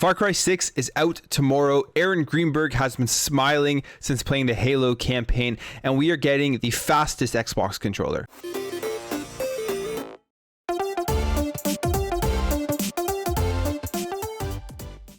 Far Cry 6 is out tomorrow. Aaron Greenberg has been smiling since playing the Halo campaign, and we are getting the fastest Xbox controller.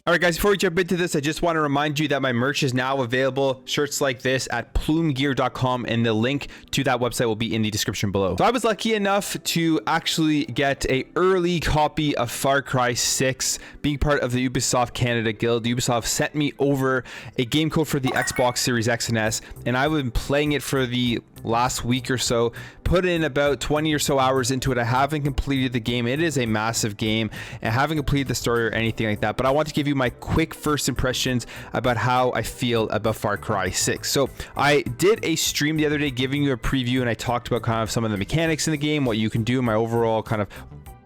All right, guys, before we jump into this, I just want to remind you that my merch is now available. Shirts like this at plumegear.com, and the link to that website will be in the description below. So I was lucky enough to actually get an early copy of Far Cry 6, being part of the Ubisoft Canada Guild. Ubisoft sent me over a game code for the Xbox Series X and S, and I've been playing it for the last week or so, put in about 20 or so hours into it. I haven't completed the game. It is a massive game, and I haven't completed the story or anything like that, but I want to give you my quick first impressions about how I feel about Far Cry 6. So I did a stream the other day giving you a preview, and I talked about kind of some of the mechanics in the game, what you can do, my overall kind of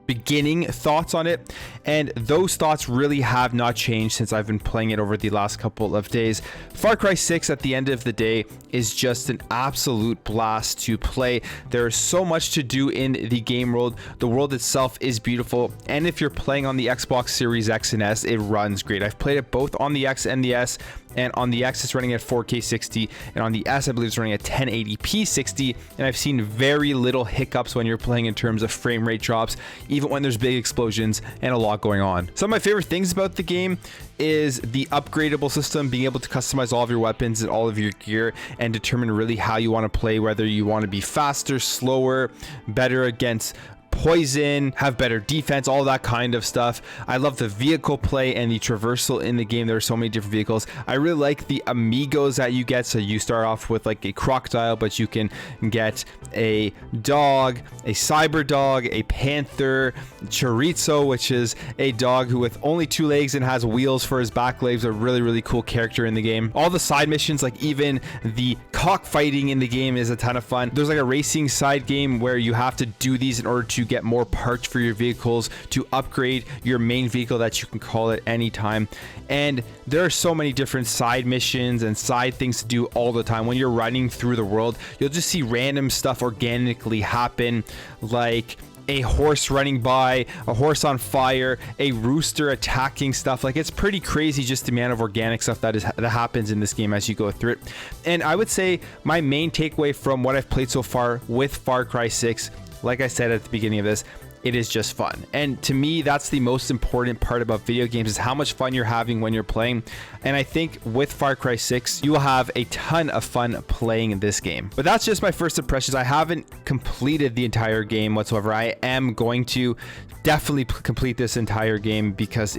beginning thoughts on it, and those thoughts really have not changed since I've been playing it over the last couple of days. Far Cry 6 at the end of the day is just an absolute blast to play. There is so much to do in the game world. The world itself is beautiful, and if you're playing on the Xbox Series X and S, it runs great. I've played it both on the X and the S, and on the X it's running at 4K 60, and on the S I believe it's running at 1080p 60, and I've seen very little hiccups when you're playing in terms of frame rate drops, even when there's big explosions and a lot going on. Some of my favorite things about the game is the upgradable system, being able to customize all of your weapons and all of your gear and determine really how you want to play, whether you want to be faster, slower, better against poison, have better defense, all that kind of stuff. I love the vehicle play and the traversal in the game. There are so many different vehicles. I really like the amigos that you get. So you start off with like a crocodile, but you can get a dog, a cyber dog, a panther, chorizo, which is a dog who with only 2 legs and has wheels for his back legs. A really cool character in the game. All the side missions, like even the cockfighting in the game, is a ton of fun. There's like a racing side game where you have to do these in order to get more parts for your vehicles to upgrade your main vehicle that you can call at any time. And there are so many different side missions and side things to do all the time. When you're running through the world, you'll just see random stuff organically happen, like a horse running by, a horse on fire, a rooster attacking stuff. Like, it's pretty crazy just the amount of organic stuff that happens in this game as you go through it. And I would say my main takeaway from what I've played so far with Far Cry 6, like I said at the beginning of this, it is just fun. And to me, that's the most important part about video games, is how much fun you're having when you're playing. And I think with Far Cry 6, you will have a ton of fun playing this game. But that's just my first impressions. I haven't completed the entire game whatsoever. I am going to definitely complete this entire game because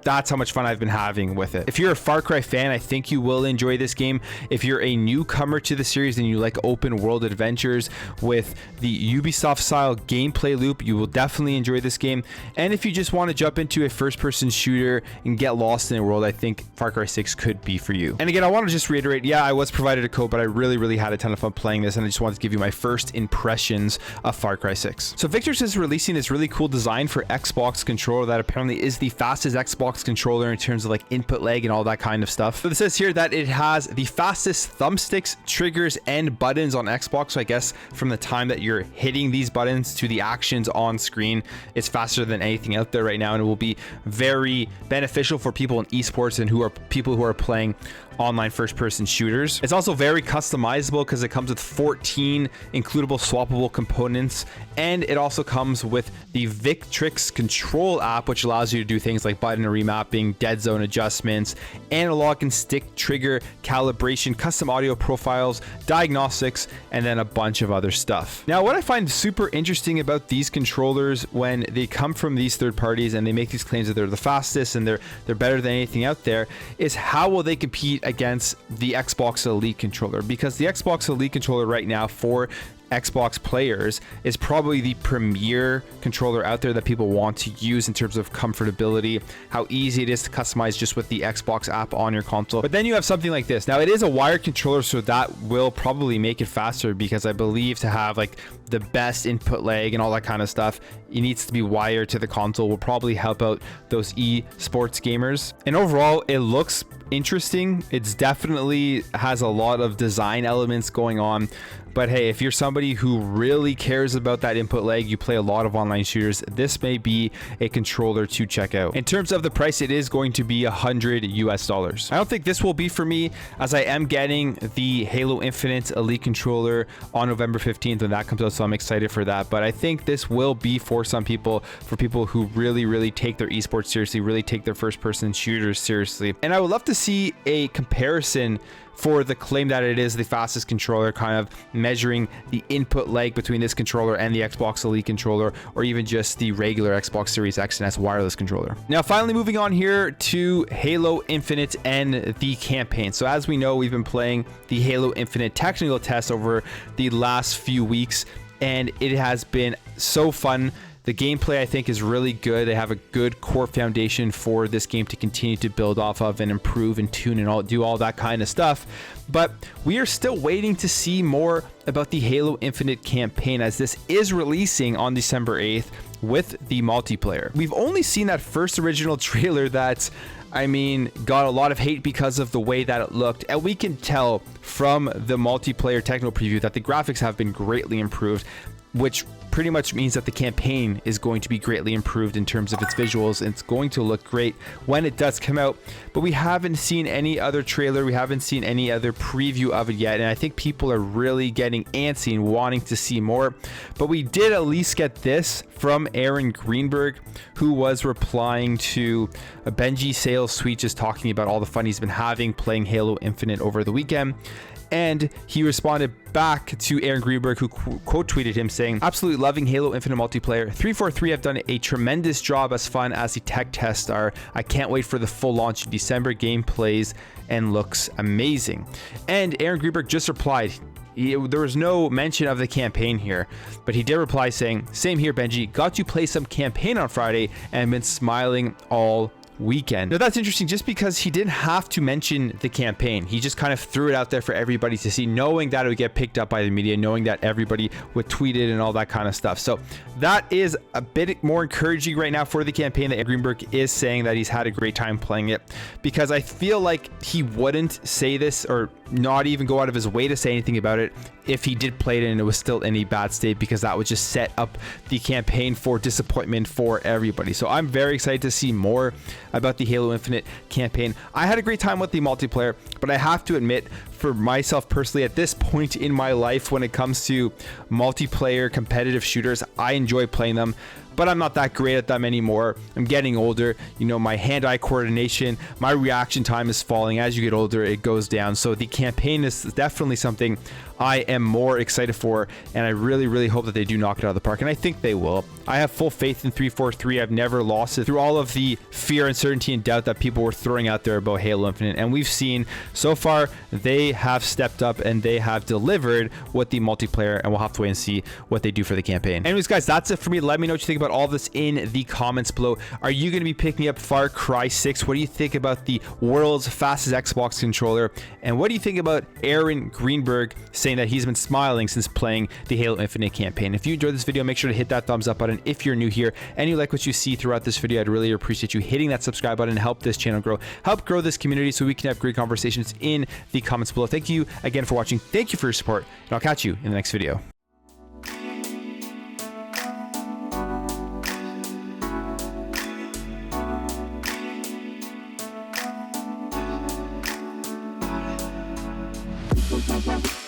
that's how much fun I've been having with it. If you're a Far Cry fan, I think you will enjoy this game. If you're a newcomer to the series and you like open world adventures with the Ubisoft style gameplay loop, you will definitely enjoy this game. And if you just want to jump into a first-person shooter and get lost in a world, I think Far Cry 6 could be for you. And again, I want to just reiterate, yeah, I was provided a code, but I really had a ton of fun playing this, and I just wanted to give you my first impressions of Far Cry 6. So Victrix is releasing this really cool design for Xbox controller that apparently is the fastest Xbox controller in terms of like input lag and all that kind of stuff. So it says here that it has the fastest thumbsticks, triggers, and buttons on Xbox. So I guess from the time that you're hitting these buttons to the actions on screen, it's faster than anything out there right now, and it will be very beneficial for people in esports and people who are playing online first-person shooters. It's also very customizable because it comes with 14 includable swappable components, and it also comes with the Victrix control app, which allows you to do things like button remapping, dead zone adjustments, analog and stick trigger calibration, custom audio profiles, diagnostics, and then a bunch of other stuff. Now, what I find super interesting about these controllers when they come from these third parties and they make these claims that they're the fastest and they're better than anything out there, is how will they compete against the Xbox Elite controller? Because the Xbox Elite controller right now for Xbox players is probably the premier controller out there that people want to use in terms of comfortability, how easy it is to customize just with the Xbox app on your console. But then you have something like this. Now, it is a wired controller, so that will probably make it faster, because I believe to have like the best input lag and all that kind of stuff, it needs to be wired to the console. Will probably help out those esports gamers. And overall, it looks interesting. It's definitely has a lot of design elements going on. But hey, if you're somebody who really cares about that input lag, you play a lot of online shooters, this may be a controller to check out. In terms of the price, it is going to be $100 US. I don't think this will be for me, as I am getting the Halo Infinite Elite controller on November 15th when that comes out, so I'm excited for that. But I think this will be for some people, for people who really take their esports seriously, really take their first person shooters seriously. And I would love to see a comparison for the claim that it is the fastest controller, kind of measuring the input lag between this controller and the Xbox Elite controller, or even just the regular Xbox Series X and S wireless controller. Now, finally moving on here to Halo Infinite and the campaign. So as we know, we've been playing the Halo Infinite technical test over the last few weeks, and it has been so fun. The gameplay, I think, is really good. They have a good core foundation for this game to continue to build off of and improve and tune and do all that kind of stuff. But we are still waiting to see more about the Halo Infinite campaign, as this is releasing on December 8th with the multiplayer. We've only seen that first original trailer that, I mean, got a lot of hate because of the way that it looked. And we can tell from the multiplayer technical preview that the graphics have been greatly improved, which pretty much means that the campaign is going to be greatly improved in terms of its visuals, and it's going to look great when it does come out. But we haven't seen any other trailer, we haven't seen any other preview of it yet, and I think people are really getting antsy and wanting to see more. But we did at least get this from Aaron Greenberg, who was replying to a Benji sales tweet just talking about all the fun he's been having playing Halo Infinite over the weekend. And he responded back to Aaron Greenberg, who quote tweeted him saying, "Absolutely loving Halo Infinite multiplayer. 343 have done a tremendous job, as fun as the tech tests are. I can't wait for the full launch in December. Game plays and looks amazing." And Aaron Greenberg just replied, there was no mention of the campaign here, but he did reply saying, "Same here, Benji. Got to play some campaign on Friday and been smiling all weekend." Now that's interesting, just because he didn't have to mention the campaign. He just kind of threw it out there for everybody to see, knowing that it would get picked up by the media, knowing that everybody would tweet it and all that kind of stuff. So that is a bit more encouraging right now for the campaign, that Greenberg is saying that he's had a great time playing it, because I feel like he wouldn't say this, or not even go out of his way to say anything about it, if he did play it and it was still in a bad state, because that would just set up the campaign for disappointment for everybody. So I'm very excited to see more about the Halo Infinite campaign. I had a great time with the multiplayer, but I have to admit, for myself personally, at this point in my life, when it comes to multiplayer competitive shooters, I enjoy playing them, but I'm not that great at them anymore. I'm getting older. You know, my hand-eye coordination, my reaction time is falling. As you get older, it goes down. So the campaign is definitely something I am more excited for, and I really hope that they do knock it out of the park, and I think they will. I have full faith in 343. I've never lost it through all of the fear, uncertainty, and doubt that people were throwing out there about Halo Infinite, and we've seen so far they have stepped up and they have delivered with the multiplayer, and we'll have to wait and see what they do for the campaign. Anyways, guys, that's it for me. Let me know what you think about all this in the comments below. Are you going to be picking up Far Cry 6? What do you think about the world's fastest Xbox controller? And what do you think about Aaron Greenberg saying that he's been smiling since playing the Halo Infinite campaign? If you enjoyed this video, make sure to hit that thumbs up button. If you're new here and you like what you see throughout this video, I'd really appreciate you hitting that subscribe button and help this channel grow, help grow this community, so we can have great conversations in the comments below. Thank you again for watching. Thank you for your support, and I'll catch you in the next video. Bye.